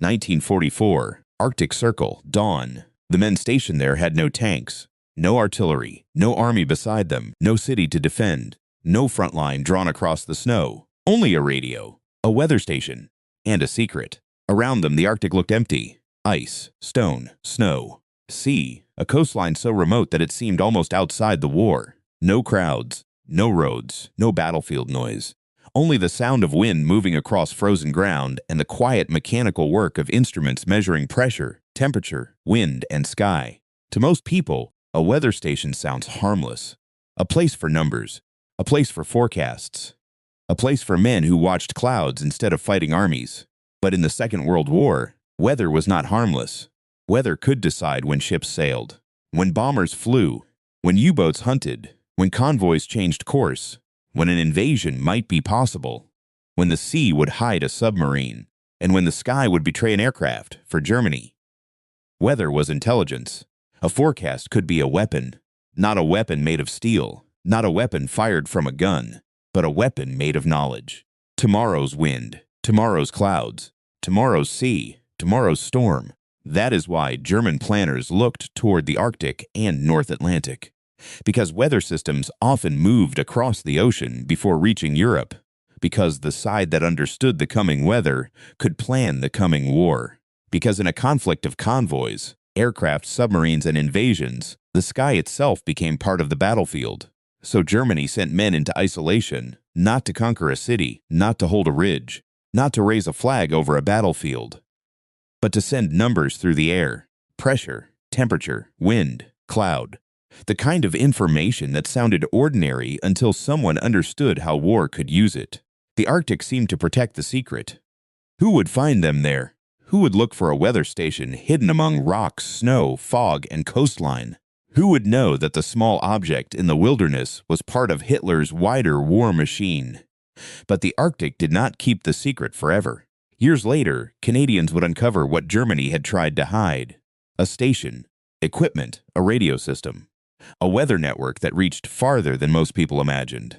1944, Arctic Circle, dawn. The men stationed there had no tanks, no artillery, no army beside them, no city to defend, no front line drawn across the snow, only a radio, a weather station, and a secret. Around them, the Arctic looked empty. Ice, stone, snow, sea, a coastline so remote that it seemed almost outside the war. No crowds, no roads, no battlefield noise. Only the sound of wind moving across frozen ground and the quiet mechanical work of instruments measuring pressure, temperature, wind, and sky. To most people, a weather station sounds harmless. A place for numbers, a place for forecasts, a place for men who watched clouds instead of fighting armies. But in the Second World War, weather was not harmless. Weather could decide when ships sailed, when bombers flew, when U-boats hunted, when convoys changed course, when an invasion might be possible, when the sea would hide a submarine, and when the sky would betray an aircraft for Germany. Weather was intelligence. A forecast could be a weapon, not a weapon made of steel, not a weapon fired from a gun, but a weapon made of knowledge. Tomorrow's wind, tomorrow's clouds, tomorrow's sea, tomorrow's storm. That is why German planners looked toward the Arctic and North Atlantic, because weather systems often moved across the ocean before reaching Europe, because the side that understood the coming weather could plan the coming war, because in a conflict of convoys, aircraft, submarines, and invasions, the sky itself became part of the battlefield. So Germany sent men into isolation, not to conquer a city, not to hold a ridge, not to raise a flag over a battlefield, but to send numbers through the air, pressure, temperature, wind, cloud, the kind of information that sounded ordinary until someone understood how war could use it. The Arctic seemed to protect the secret. Who would find them there? Who would look for a weather station hidden among rocks, snow, fog, and coastline? Who would know that the small object in the wilderness was part of Hitler's wider war machine? But the Arctic did not keep the secret forever. Years later, Canadians would uncover what Germany had tried to hide: a station, equipment, a radio system, a weather network that reached farther than most people imagined.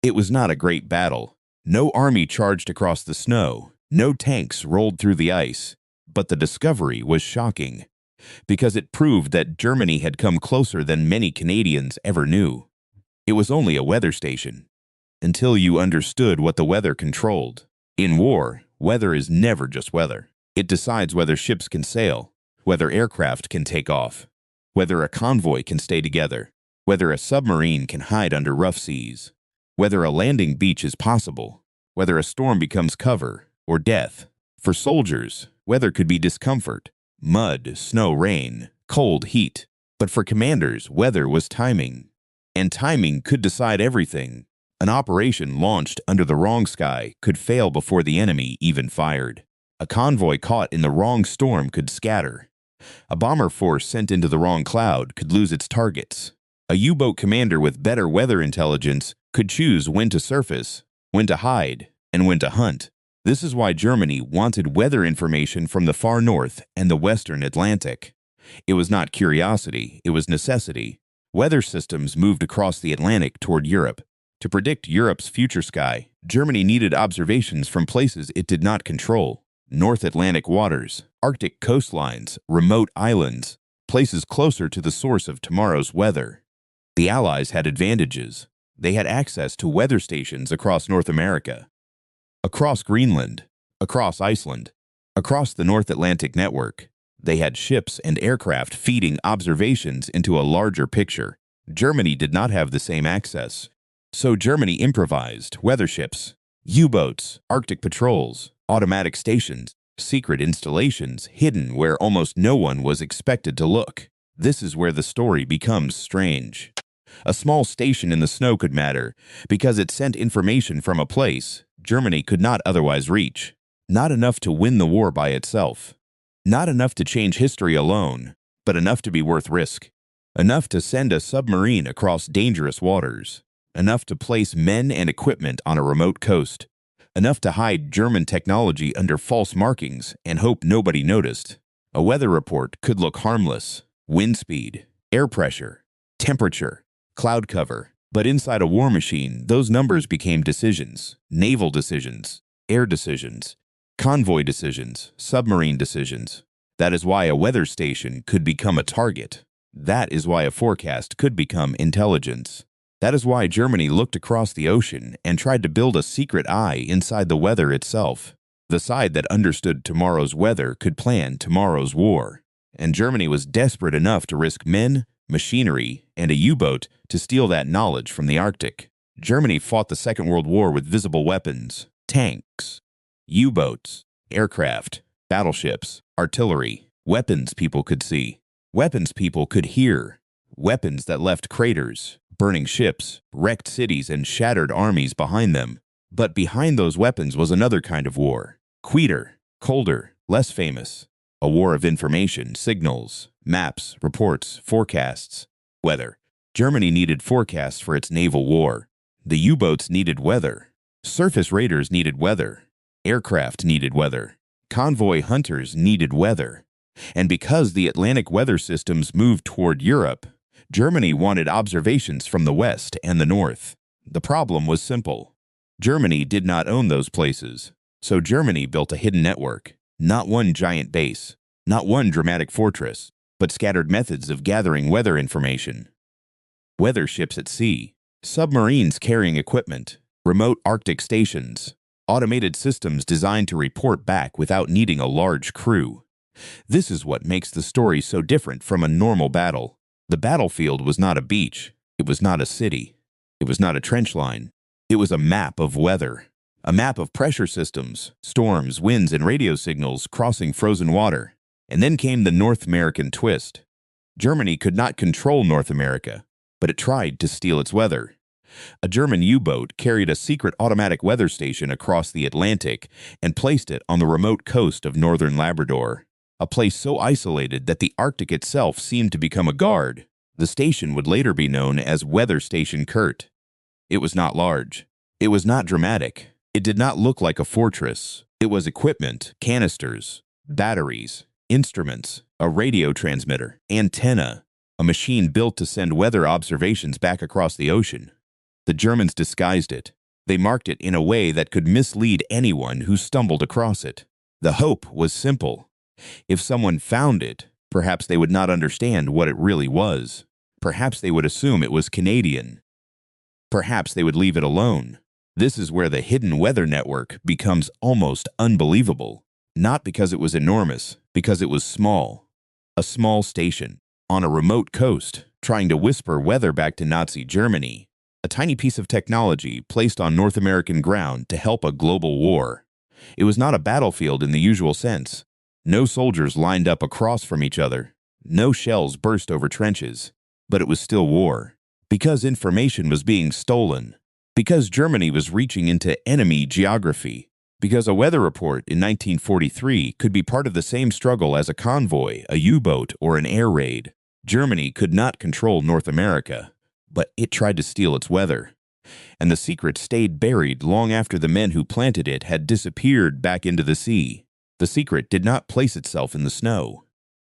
It was not a great battle. No army charged across the snow. No tanks rolled through the ice. But the discovery was shocking, because it proved that Germany had come closer than many Canadians ever knew. It was only a weather station, until you understood what the weather controlled. In war, weather is never just weather. It decides whether ships can sail, whether aircraft can take off, whether a convoy can stay together, whether a submarine can hide under rough seas, whether a landing beach is possible, whether a storm becomes cover or death. For soldiers, weather could be discomfort, mud, snow, rain, cold, heat. But for commanders, weather was timing. And timing could decide everything. An operation launched under the wrong sky could fail before the enemy even fired. A convoy caught in the wrong storm could scatter. A bomber force sent into the wrong cloud could lose its targets. A U-boat commander with better weather intelligence could choose when to surface, when to hide, and when to hunt. This is why Germany wanted weather information from the far north and the western Atlantic. It was not curiosity, it was necessity. Weather systems moved across the Atlantic toward Europe. To predict Europe's future sky, Germany needed observations from places it did not control: North Atlantic waters, Arctic coastlines, remote islands, places closer to the source of tomorrow's weather. The Allies had advantages. They had access to weather stations across North America, across Greenland, across Iceland, across the North Atlantic network. They had ships and aircraft feeding observations into a larger picture. Germany did not have the same access. So Germany improvised weather ships, U-boats, Arctic patrols, automatic stations, secret installations hidden where almost no one was expected to look. This is where the story becomes strange. A small station in the snow could matter because it sent information from a place Germany could not otherwise reach. Not enough to win the war by itself. Not enough to change history alone, but enough to be worth risk. Enough to send a submarine across dangerous waters. Enough to place men and equipment on a remote coast. Enough to hide German technology under false markings and hope nobody noticed. A weather report could look harmless: wind speed, air pressure, temperature, cloud cover. But inside a war machine, those numbers became decisions: naval decisions, air decisions, convoy decisions, submarine decisions. That is why a weather station could become a target. That is why a forecast could become intelligence. That is why Germany looked across the ocean and tried to build a secret eye inside the weather itself. The side that understood tomorrow's weather could plan tomorrow's war. And Germany was desperate enough to risk men, machinery, and a U-boat to steal that knowledge from the Arctic. Germany fought the Second World War with visible weapons, tanks, U-boats, aircraft, battleships, artillery, weapons people could see, weapons people could hear, weapons that left craters, burning ships, wrecked cities, and shattered armies behind them. But behind those weapons was another kind of war, quieter, colder, less famous. A war of information, signals, maps, reports, forecasts, weather. Germany needed forecasts for its naval war. The U-boats needed weather. Surface raiders needed weather. Aircraft needed weather. Convoy hunters needed weather. And because the Atlantic weather systems moved toward Europe, Germany wanted observations from the west and the north. The problem was simple. Germany did not own those places, so Germany built a hidden network. Not one giant base, not one dramatic fortress, but scattered methods of gathering weather information. Weather ships at sea, submarines carrying equipment, remote Arctic stations, automated systems designed to report back without needing a large crew. This is what makes the story so different from a normal battle. The battlefield was not a beach, it was not a city, it was not a trench line, it was a map of weather. A map of pressure systems, storms, winds, and radio signals crossing frozen water. And then came the North American twist. Germany could not control North America, but it tried to steal its weather. A German U-boat carried a secret automatic weather station across the Atlantic and placed it on the remote coast of northern Labrador, a place so isolated that the Arctic itself seemed to become a guard. The station would later be known as Weather Station Kurt. It was not large. It was not dramatic. It did not look like a fortress. It was equipment, canisters, batteries, instruments, a radio transmitter, antenna, a machine built to send weather observations back across the ocean. The Germans disguised it. They marked it in a way that could mislead anyone who stumbled across it. The hope was simple. If someone found it, perhaps they would not understand what it really was. Perhaps they would assume it was Canadian. Perhaps they would leave it alone. This is where the hidden weather network becomes almost unbelievable. Not because it was enormous, because it was small. A small station, on a remote coast, trying to whisper weather back to Nazi Germany. A tiny piece of technology placed on North American ground to help a global war. It was not a battlefield in the usual sense. No soldiers lined up across from each other. No shells burst over trenches. But it was still war. Because information was being stolen. Because Germany was reaching into enemy geography. Because a weather report in 1943 could be part of the same struggle as a convoy, a U-boat, or an air raid. Germany could not control North America, but it tried to steal its weather. And the secret stayed buried long after the men who planted it had disappeared back into the sea. The secret did not place itself in the snow.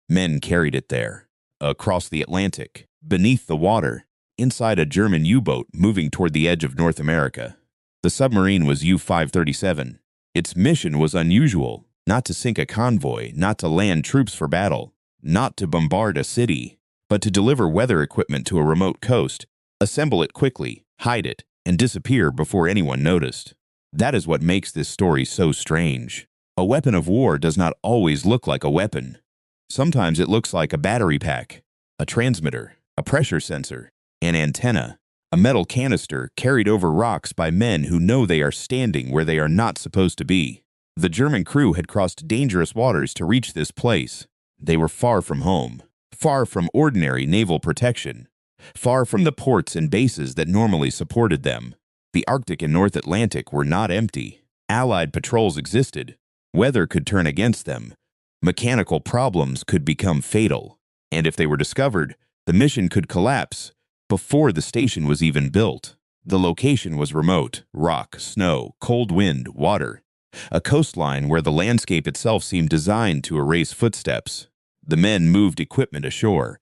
Men carried it there, across the Atlantic, beneath the water, inside a German U-boat moving toward the edge of North America. The submarine was U-537. Its mission was unusual, not to sink a convoy, not to land troops for battle, not to bombard a city, but to deliver weather equipment to a remote coast, assemble it quickly, hide it, and disappear before anyone noticed. That is what makes this story so strange. A weapon of war does not always look like a weapon. Sometimes it looks like a battery pack, a transmitter, a pressure sensor, an antenna, a metal canister carried over rocks by men who know they are standing where they are not supposed to be. The German crew had crossed dangerous waters to reach this place. They were far from home, far from ordinary naval protection, far from the ports and bases that normally supported them. The Arctic and North Atlantic were not empty. Allied patrols existed. Weather could turn against them. Mechanical problems could become fatal. And if they were discovered, the mission could collapse before the station was even built. The location was remote: rock, snow, cold wind, water. A coastline where the landscape itself seemed designed to erase footsteps. The men moved equipment ashore.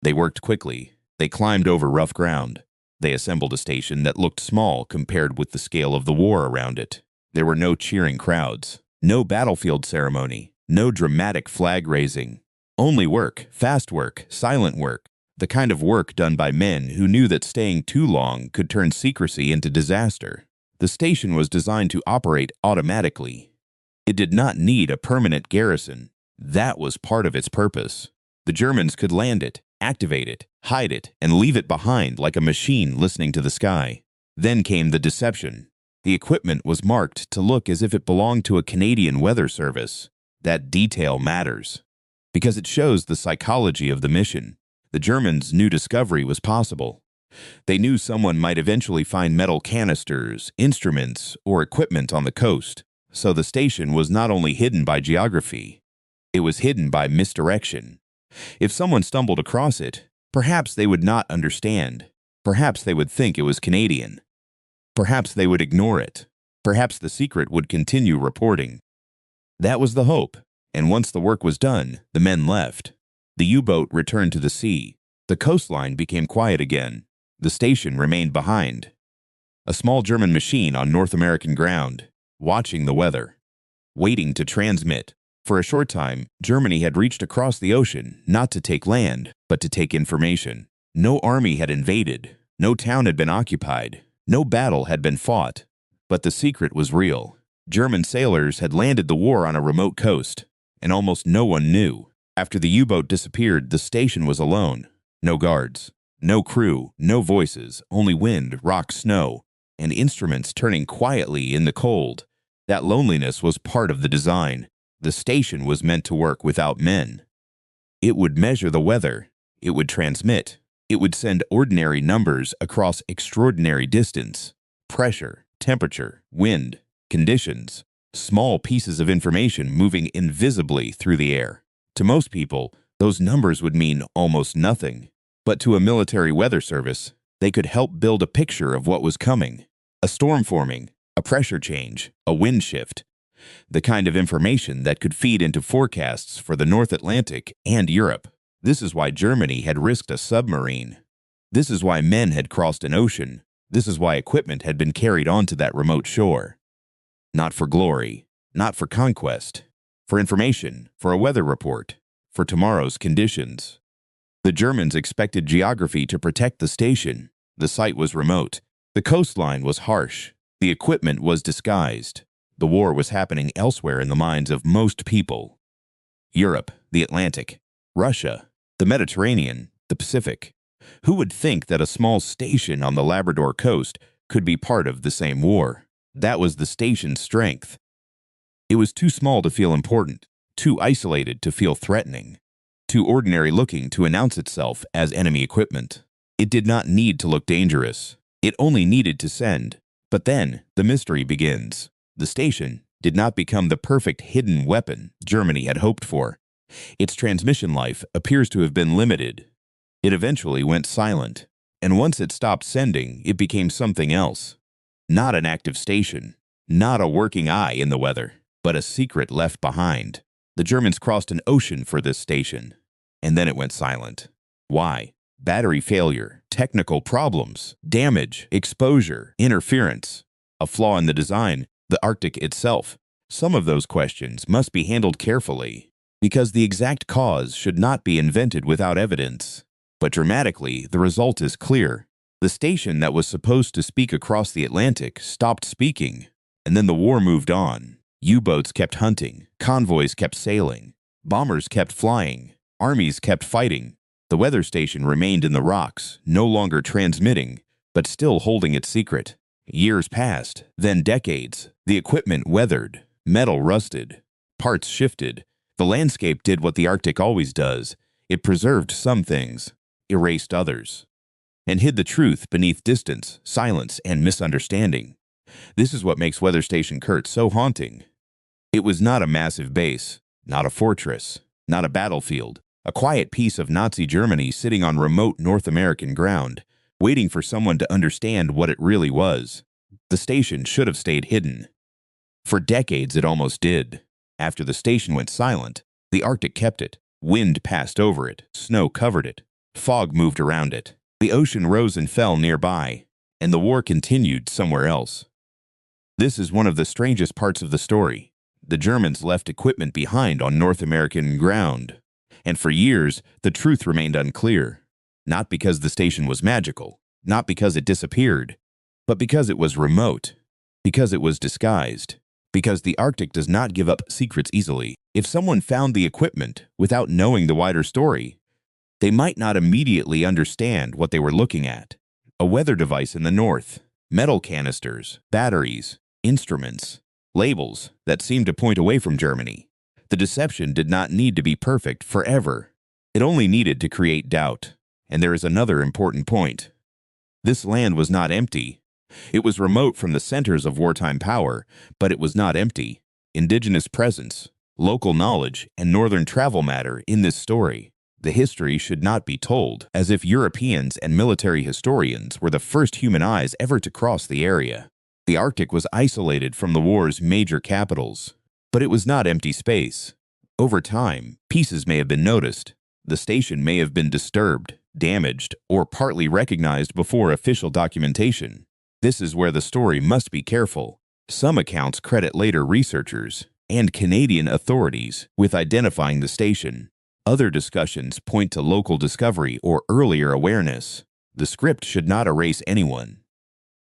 They worked quickly. They climbed over rough ground. They assembled a station that looked small compared with the scale of the war around it. There were no cheering crowds. No battlefield ceremony, no dramatic flag raising. Only work, fast work, silent work, the kind of work done by men who knew that staying too long could turn secrecy into disaster. The station was designed to operate automatically. It did not need a permanent garrison. That was part of its purpose. The Germans could land it, activate it, hide it, and leave it behind like a machine listening to the sky. Then came the deception. The equipment was marked to look as if it belonged to a Canadian weather service. That detail matters, because it shows the psychology of the mission. The Germans knew discovery was possible. They knew someone might eventually find metal canisters, instruments, or equipment on the coast. So the station was not only hidden by geography, it was hidden by misdirection. If someone stumbled across it, perhaps they would not understand. Perhaps they would think it was Canadian. Perhaps they would ignore it. Perhaps the secret would continue reporting. That was the hope, and once the work was done, the men left. The U-boat returned to the sea. The coastline became quiet again. The station remained behind. A small German machine on North American ground, watching the weather, waiting to transmit. For a short time, Germany had reached across the ocean, not to take land, but to take information. No army had invaded. No town had been occupied. No battle had been fought. But the secret was real. German sailors had landed the war on a remote coast, and almost no one knew. After the U-boat disappeared, the station was alone. No guards, no crew, no voices, only wind, rock, snow, and instruments turning quietly in the cold. That loneliness was part of the design. The station was meant to work without men. It would measure the weather. It would transmit. It would send ordinary numbers across extraordinary distance. Pressure, temperature, wind, conditions. Small pieces of information moving invisibly through the air. To most people, those numbers would mean almost nothing. But to a military weather service, they could help build a picture of what was coming. A storm forming, a pressure change, a wind shift. The kind of information that could feed into forecasts for the North Atlantic and Europe. This is why Germany had risked a submarine. This is why men had crossed an ocean. This is why equipment had been carried onto that remote shore. Not for glory, not for conquest, for information, for a weather report, for tomorrow's conditions. The Germans expected geography to protect the station. The site was remote. The coastline was harsh. The equipment was disguised. The war was happening elsewhere in the minds of most people. Europe, the Atlantic, Russia, the Mediterranean, the Pacific. Who would think that a small station on the Labrador coast could be part of the same war? That was the station's strength. It was too small to feel important, too isolated to feel threatening, too ordinary looking to announce itself as enemy equipment. It did not need to look dangerous. It only needed to send. But then the mystery begins. The station did not become the perfect hidden weapon Germany had hoped for. Its transmission life appears to have been limited. It eventually went silent, and once it stopped sending, it became something else. Not an active station, not a working eye in the weather, but a secret left behind. The Germans crossed an ocean for this station, and then it went silent. Why? Battery failure, technical problems, damage, exposure, interference, a flaw in the design, the Arctic itself. Some of those questions must be handled carefully, because the exact cause should not be invented without evidence. But dramatically, the result is clear. The station that was supposed to speak across the Atlantic stopped speaking, and then the war moved on. U-boats kept hunting, convoys kept sailing, bombers kept flying, armies kept fighting. The weather station remained in the rocks, no longer transmitting, but still holding its secret. Years passed, then decades. The equipment weathered, metal rusted, parts shifted. The landscape did what the Arctic always does. It preserved some things, erased others, and hid the truth beneath distance, silence, and misunderstanding. This is what makes Weather Station Kurt so haunting. It was not a massive base, not a fortress, not a battlefield, a quiet piece of Nazi Germany sitting on remote North American ground, waiting for someone to understand what it really was. The station should have stayed hidden. For decades it almost did. After the station went silent, the Arctic kept it. Wind passed over it, snow covered it, fog moved around it. The ocean rose and fell nearby, and the war continued somewhere else. This is one of the strangest parts of the story. the Germans left equipment behind on North American ground. And for years, the truth remained unclear. Not because the station was magical, not because it disappeared, but because it was remote, because it was disguised, because the Arctic does not give up secrets easily. If someone found the equipment without knowing the wider story, they might not immediately understand what they were looking at. A weather device in the north, metal canisters, batteries, instruments, labels that seemed to point away from Germany. The deception did not need to be perfect forever. It only needed to create doubt. And there is another important point. This land was not empty. It was remote from the centers of wartime power, but it was not empty. Indigenous presence, local knowledge, and northern travel matter in this story. The history should not be told as if Europeans and military historians were the first human eyes ever to cross the area. The Arctic was isolated from the war's major capitals, but it was not empty space. Over time, pieces may have been noticed. The station may have been disturbed, damaged, or partly recognized before official documentation. This is where the story must be careful. Some accounts credit later researchers and Canadian authorities with identifying the station. Other discussions point to local discovery or earlier awareness. The script should not erase anyone.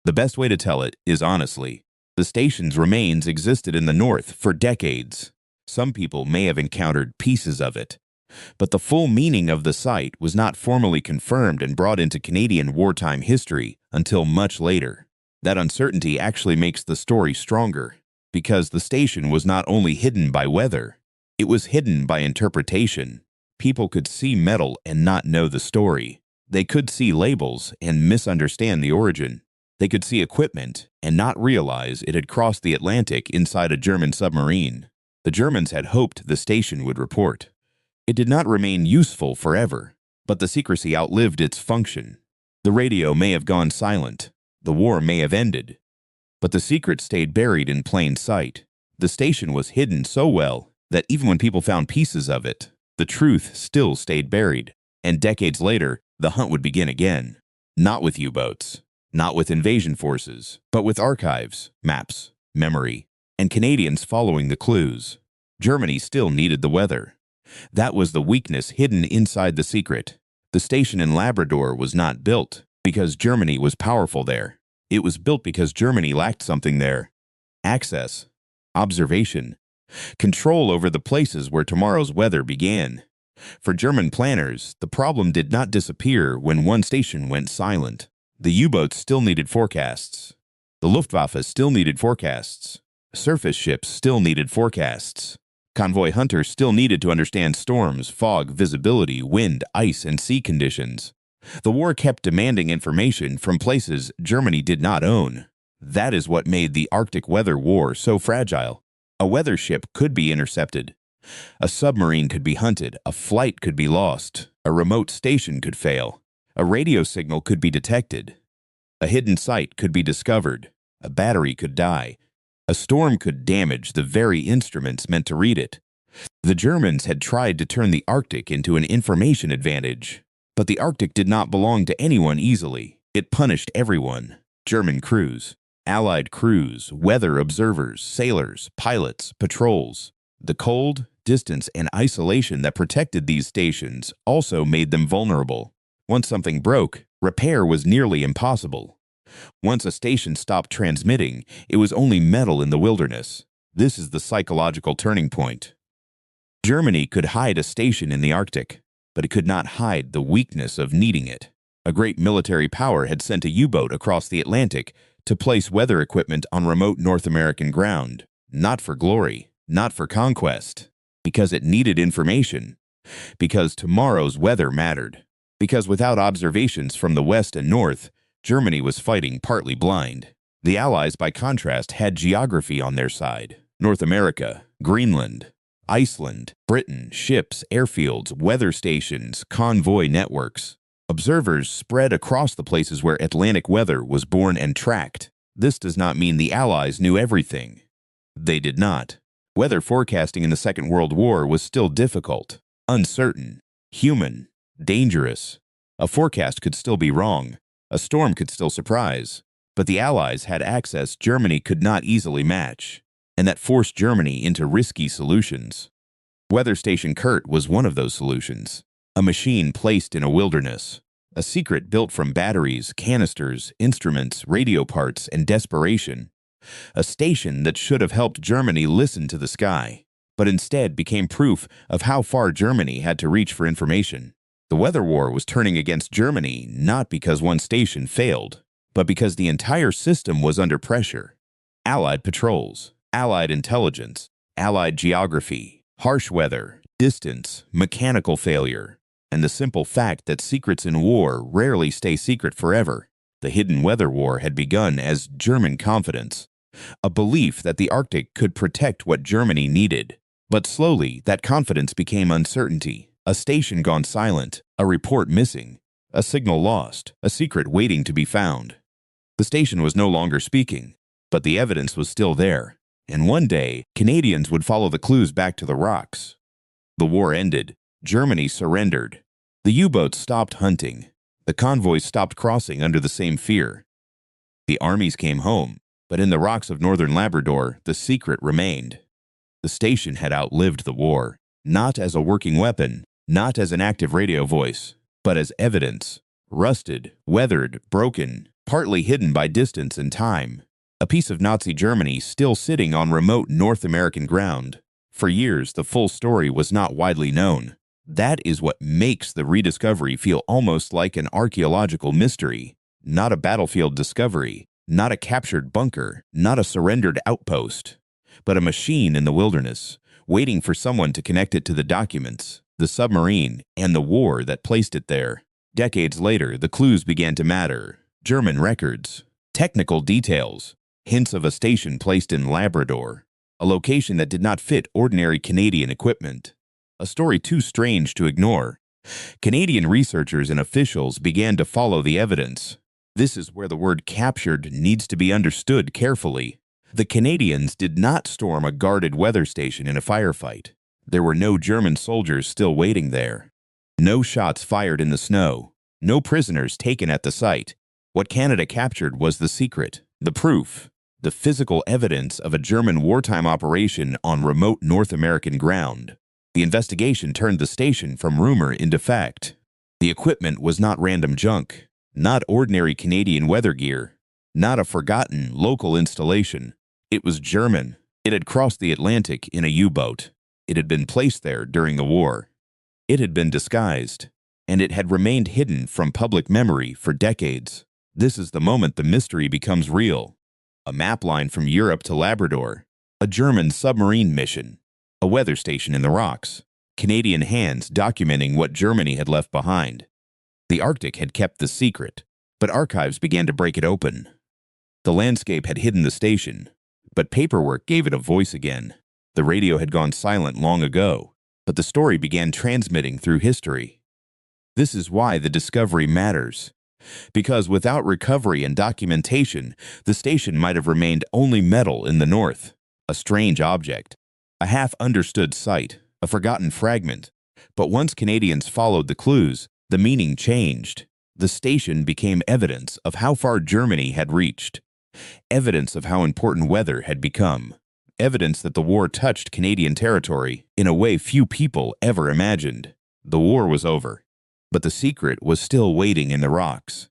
The best way to tell it is honestly. The station's remains existed in the north for decades. Some people may have encountered pieces of it, but the full meaning of the site was not formally confirmed and brought into Canadian wartime history until much later. That uncertainty actually makes the story stronger, because the station was not only hidden by weather, it was hidden by interpretation. People could see metal and not know the story. They could see labels and misunderstand the origin. They could see equipment and not realize it had crossed the Atlantic inside a German submarine. The Germans had hoped the station would report. It did not remain useful forever, but the secrecy outlived its function. The radio may have gone silent. The war may have ended. But the secret stayed buried in plain sight. The station was hidden so well that even when people found pieces of it, the truth still stayed buried. And decades later, the hunt would begin again. Not with U-boats, not with invasion forces, but with archives, maps, memory, and Canadians following the clues. Germany still needed the weather. That was the weakness hidden inside the secret. The station in Labrador was not built because Germany was powerful there. It was built because Germany lacked something there. Access, observation, control over the places where tomorrow's weather began. For German planners, the problem did not disappear when one station went silent. The U-boats still needed forecasts. The Luftwaffe still needed forecasts. Surface ships still needed forecasts. Convoy hunters still needed to understand storms, fog, visibility, wind, ice, and sea conditions. The war kept demanding information from places Germany did not own. That is what made the Arctic weather war so fragile. A weather ship could be intercepted. A submarine could be hunted. A flight could be lost. A remote station could fail. A radio signal could be detected. A hidden site could be discovered. A battery could die. A storm could damage the very instruments meant to read it. The Germans had tried to turn the Arctic into an information advantage. But the Arctic did not belong to anyone easily. It punished everyone. German crews, Allied crews, weather observers, sailors, pilots, patrols. The cold, distance, and isolation that protected these stations also made them vulnerable. Once something broke, repair was nearly impossible. Once a station stopped transmitting, it was only metal in the wilderness. This is the psychological turning point. Germany could hide a station in the Arctic, but it could not hide the weakness of needing it. A great military power had sent a U-boat across the Atlantic to place weather equipment on remote North American ground, not for glory, not for conquest, because it needed information, because tomorrow's weather mattered, because without observations from the west and north, Germany was fighting partly blind. The Allies, by contrast, had geography on their side. North America, Greenland, Iceland, Britain, ships, airfields, weather stations, convoy networks. Observers spread across the places where Atlantic weather was born and tracked. This does not mean the Allies knew everything. They did not. Weather forecasting in the Second World War was still difficult, uncertain, human, dangerous. A forecast could still be wrong. A storm could still surprise. But the Allies had access Germany could not easily match. and that forced Germany into risky solutions. Weather Station Kurt was one of those solutions, a machine placed in a wilderness, a secret built from batteries, canisters, instruments, radio parts, and desperation, a station that should have helped Germany listen to the sky, but instead became proof of how far Germany had to reach for information. The weather war was turning against Germany not because one station failed, but because the entire system was under pressure. Allied patrols, Allied intelligence, Allied geography, harsh weather, distance, mechanical failure, and the simple fact that secrets in war rarely stay secret forever. The hidden weather war had begun as German confidence, a belief that the Arctic could protect what Germany needed. But slowly, that confidence became uncertainty. A station gone silent, a report missing, a signal lost, a secret waiting to be found. The station was no longer speaking, but the evidence was still there. And one day, Canadians would follow the clues back to the rocks. The war ended. Germany surrendered. The U-boats stopped hunting. The convoys stopped crossing under the same fear. The armies came home, but in the rocks of northern Labrador, the secret remained. The station had outlived the war, not as a working weapon, not as an active radio voice, but as evidence, rusted, weathered, broken, partly hidden by distance and time. A piece of Nazi Germany still sitting on remote North American ground. For years, the full story was not widely known. That is what makes the rediscovery feel almost like an archaeological mystery, not a battlefield discovery, not a captured bunker, not a surrendered outpost, but a machine in the wilderness, waiting for someone to connect it to the documents, the submarine, and the war that placed it there. Decades later, the clues began to matter. German records, technical details, hints of a station placed in Labrador, a location that did not fit ordinary Canadian equipment. A story too strange to ignore. Canadian researchers and officials began to follow the evidence. This is where the word captured needs to be understood carefully. The Canadians did not storm a guarded weather station in a firefight. There were no German soldiers still waiting there. No shots fired in the snow. No prisoners taken at the site. What Canada captured was the secret, the proof, the physical evidence of a German wartime operation on remote North American ground. The investigation turned the station from rumor into fact. The equipment was not random junk, not ordinary Canadian weather gear, not a forgotten local installation. It was German. It had crossed the Atlantic in a U-boat. It had been placed there during the war. It had been disguised, and it had remained hidden from public memory for decades. This is the moment the mystery becomes real. A map line from Europe to Labrador, a German submarine mission, a weather station in the rocks, Canadian hands documenting what Germany had left behind. The Arctic had kept the secret, but archives began to break it open. The landscape had hidden the station, but paperwork gave it a voice again. The radio had gone silent long ago, but the story began transmitting through history. This is why the discovery matters. Because without recovery and documentation, the station might have remained only metal in the north, a strange object, a half-understood site, a forgotten fragment. But once Canadians followed the clues, the meaning changed. The station became evidence of how far Germany had reached, evidence of how important weather had become, evidence that the war touched Canadian territory in a way few people ever imagined. The war was over, but the secret was still waiting in the rocks,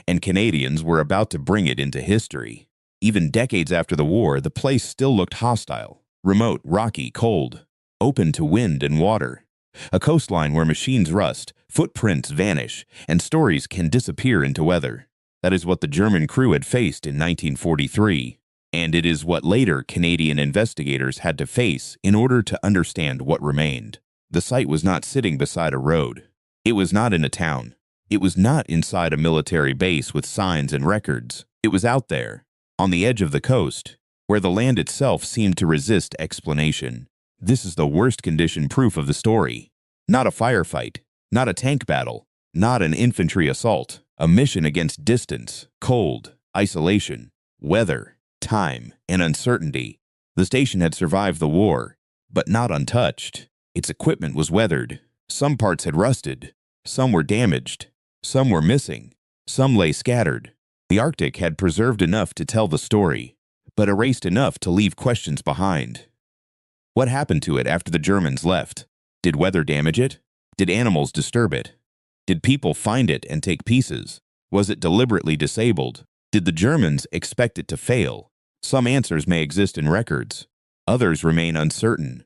and Canadians were about to bring it into history. Even decades after the war, the place still looked hostile, remote, rocky, cold, open to wind and water. A coastline where machines rust, footprints vanish, and stories can disappear into weather. That is what the German crew had faced in 1943, and it is what later Canadian investigators had to face in order to understand what remained. The site was not sitting beside a road. It was not in a town. It was not inside a military base with signs and records. It was out there, on the edge of the coast, where the land itself seemed to resist explanation. This is the worst condition proof of the story. Not a firefight, not a tank battle, not an infantry assault. A mission against distance, cold, isolation, weather, time, and uncertainty. The station had survived the war, but not untouched. Its equipment was weathered. Some parts had rusted. Some were damaged. Some were missing. Some lay scattered. The Arctic had preserved enough to tell the story, but erased enough to leave questions behind. What happened to it after the Germans left? Did weather damage it? Did animals disturb it? Did people find it and take pieces? Was it deliberately disabled? Did the Germans expect it to fail? Some answers may exist in records. Others remain uncertain.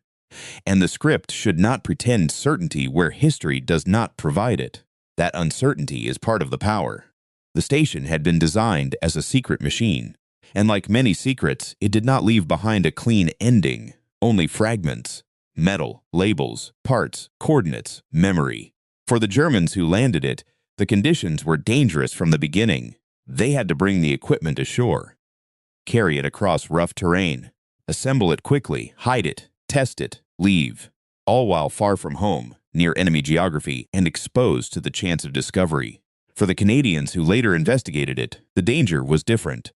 And the script should not pretend certainty where history does not provide it. That uncertainty is part of the power. The station had been designed as a secret machine, and like many secrets, it did not leave behind a clean ending, only fragments, metal, labels, parts, coordinates, memory. For the Germans who landed it, the conditions were dangerous from the beginning. They had to bring the equipment ashore, carry it across rough terrain, assemble it quickly, hide it, test it, leave, all while far from home, near enemy geography, and exposed to the chance of discovery. For the Canadians who later investigated it, the danger was different.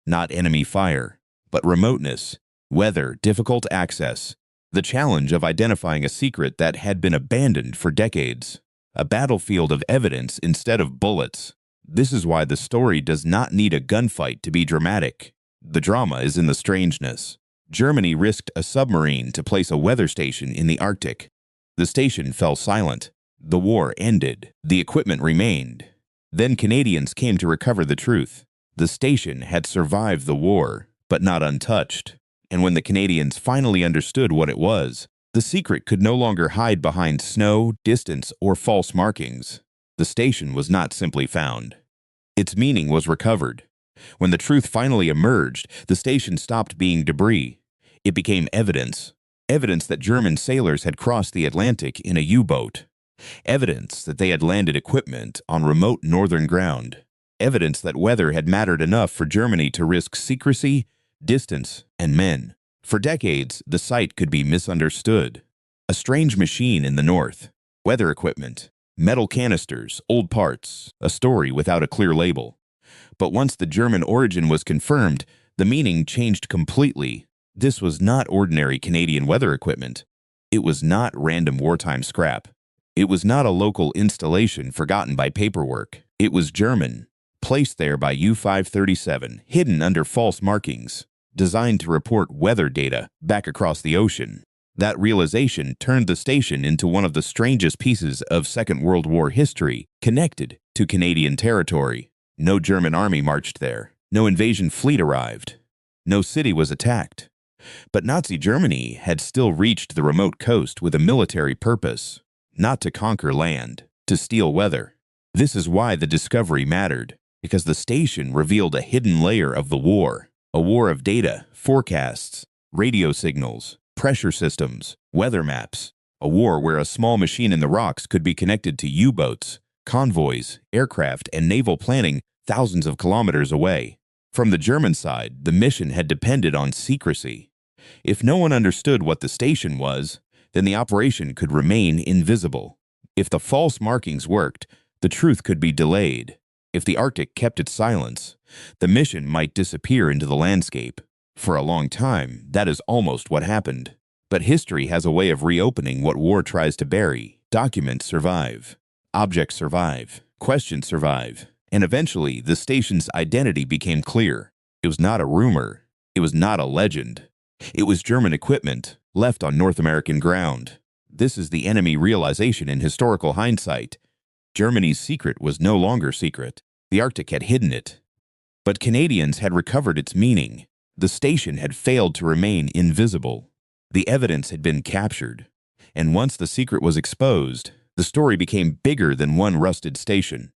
Not enemy fire, but remoteness, weather, difficult access, the challenge of identifying a secret that had been abandoned for decades. A battlefield of evidence instead of bullets. This is why the story does not need a gunfight to be dramatic. The drama is in the strangeness. Germany risked a submarine to place a weather station in the Arctic. The station fell silent. The war ended. The equipment remained. Then Canadians came to recover the truth. The station had survived the war, but not untouched. And when the Canadians finally understood what it was, the secret could no longer hide behind snow, distance, or false markings. The station was not simply found. Its meaning was recovered. When the truth finally emerged, the station stopped being debris. It became evidence. Evidence that German sailors had crossed the Atlantic in a U-boat. Evidence that they had landed equipment on remote northern ground. Evidence that weather had mattered enough for Germany to risk secrecy, distance, and men. For decades, the site could be misunderstood. A strange machine in the north, weather equipment, metal canisters, old parts, a story without a clear label. But once the German origin was confirmed, the meaning changed completely. This was not ordinary Canadian weather equipment. It was not random wartime scrap. It was not a local installation forgotten by paperwork. It was German, placed there by U-537, hidden under false markings, designed to report weather data back across the ocean. That realization turned the station into one of the strangest pieces of Second World War history connected to Canadian territory. No German army marched there. No invasion fleet arrived. No city was attacked. But Nazi Germany had still reached the remote coast with a military purpose, not to conquer land, to steal weather. This is why the discovery mattered, because the station revealed a hidden layer of the war, a war of data, forecasts, radio signals, pressure systems, weather maps, a war where a small machine in the rocks could be connected to U-boats, convoys, aircraft, and naval planning thousands of kilometers away. From the German side, the mission had depended on secrecy. If no one understood what the station was, then the operation could remain invisible. If the false markings worked, the truth could be delayed. If the Arctic kept its silence, the mission might disappear into the landscape. For a long time, that is almost what happened. But history has a way of reopening what war tries to bury. Documents survive. Objects survive. Questions survive. And eventually, the station's identity became clear. It was not a rumor. It was not a legend. It was German equipment left on North American ground. This is the enemy realization in historical hindsight. Germany's secret was no longer secret. The Arctic had hidden it. But Canadians had recovered its meaning. The station had failed to remain invisible. The evidence had been captured. And once the secret was exposed, the story became bigger than one rusted station.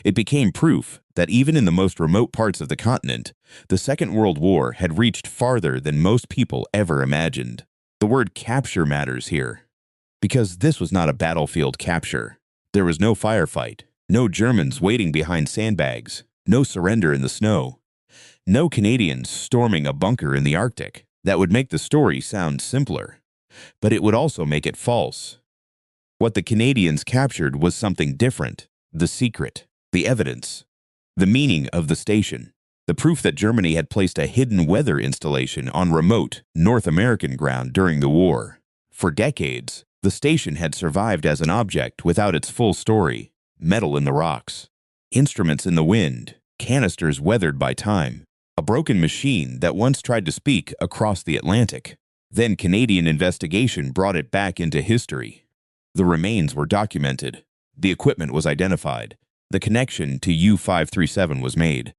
It became proof that even in the most remote parts of the continent, the Second World War had reached farther than most people ever imagined. The word capture matters here, because this was not a battlefield capture. There was no firefight, no Germans waiting behind sandbags, no surrender in the snow, no Canadians storming a bunker in the Arctic. That would make the story sound simpler, but it would also make it false. What the Canadians captured was something different. The secret, the evidence, the meaning of the station, the proof that Germany had placed a hidden weather installation on remote North American ground during the war. For decades, the station had survived as an object without its full story. Metal in the rocks, instruments in the wind, canisters weathered by time. a broken machine that once tried to speak across the Atlantic. Then Canadian investigation brought it back into history. The remains were documented. The equipment was identified. The connection to U-537 was made.